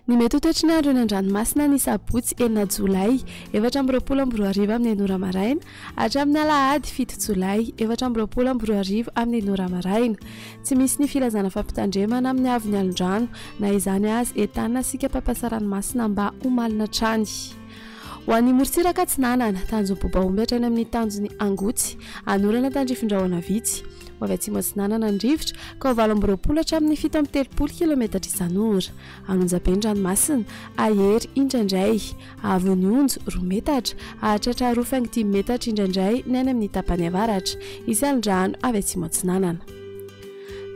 Ny mety ho toetr'andro eny an-dranomasina ny sabotsy 9 jolay 2024 amin'ny 9 maraina hatramin'ny alahady 7 jolay 2024 amin'ny 9 maraina. Tsy misy ny filazana fampitandremana amin'ny avy ny alin-drano na izany azy entanina sika mpampasaranomasina mba homalina trany. Ho an'ny morontsiraka Atsinanana, tanjom-bobaomby hatrany amin'ny tanjony Angotsy, anorana tandrifin-drahona vitsy. Ho avy atsimo Atsinanana ny rivotra ka ho 20 hatramin'ny 7 kilometatra isan'ora. Anonjabe-dranomasina, ahery indraindray, avy ny onjo 2 metatra, hahatratra 2.5 metatra indraindray ny any amin'ny tapany avaratra, isy alin-drano avy atsimo Atsinanana.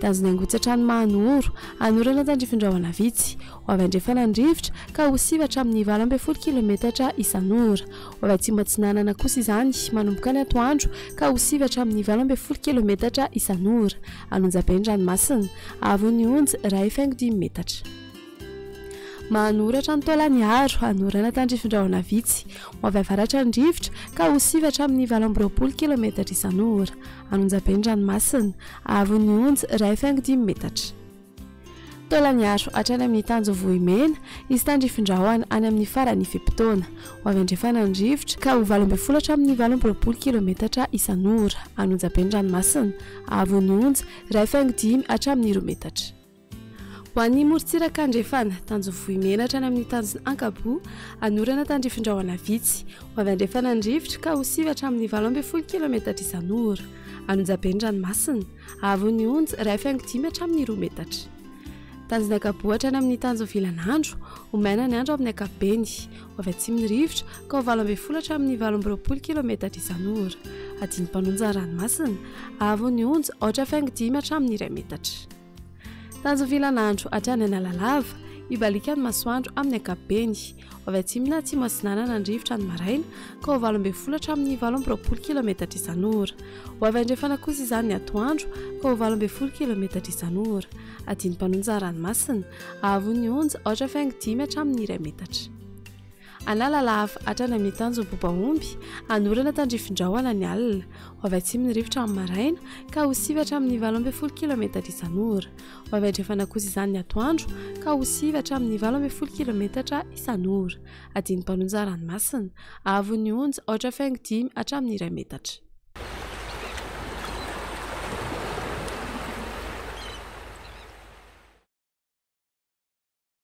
Tanjony Angotsy hatrany Mahanoro, anorana tandrifin-drahona vitsy. Ho avy andrefana ny rivotra ka ho 7 hatramin'ny 20 kilometatra isan'ora. Ho avy atsimo Atsinanana kosa izany, manomboka ny atoandro ka ho 7 hatramin'ny 20 kilometatra isan'ora. Anonjabe-dranomasina, avy ny onjo 2.5 metatra. Mahanoratra ny Taolagnaro, anorana tandrifin-drahona vitsy. Ho avy avaratra ny rivotra ka ho 7 hatramin'ny 20 kilometatra isan'ora. Anonjabe-dranomasina, avy ny onjo 2.5 metatra. Taolagnaro hatrany amin'ny Tanjomvohimena, izy tandrifin-drahona any amin'ny farany Ifepitona. Ho avy andrefana ny rivotra ka ho 20 hatramin'ny 20 kilometatra isan'ora. Anonjabe-dranomasina, avy ny onjo 2.5 hatramin'ny 2 metatra. Ho an'ny morontsiraka andrefana, Tanjomvohimena hatrany amin'ny tanjony Ankabo, anorana tandrifin-drahona vitsy. Ho avy andrefana ny rivotra ka ho 7 hatramin'ny 20 kilometatra isan'ora. Anonjabe-dranomasina, avy ny onjo 2.5 hatramin'ny 2 metatra. Tanjony Ankabo hatrany amin'ny tanjony Vilanandro, ho maina ny andro amin'ny ankapobeny. Ho avy atsimo ny rivotra ka ho 20 hatramin'ny 20 kilometatra isan'ora. Adiny-panonja ranomasina, avy ny onjo 8.5 hatramin'ny 2 metatra. Tanjony Vilanandro hatrany Analalava, ibalika ny masoandro amin'ny ankapobeny. Ho avy atsimo na atsimo Atsinanana ny rivotra ny maraina ka ho 20 hatramin'ny 20 kilometatra isan'ora. Ho avy andrefana kosa izany ny atoandro ka ho 20 kilometatra isan'ora. Adiny-panonja ranomasina, avy ny onjo 8.5 hatramin'ny 2 metatra. Analalava hatrany amin'ny tanjony Bobaomby, anorana tandrifin-drahona ny alina. Ho avy atsimo ny rivotra amin'ny maraina ka ho 7 hatramin'ny 20 kilometatra isan'ora. Ho avy andrefana kosa izany ny atoandro ka ho 7 hatramin'ny 20 kilometatra isan'ora. Adiny-panonja ranomasina, avy ny onjo 8.5 hatramin'ny 2 metatra.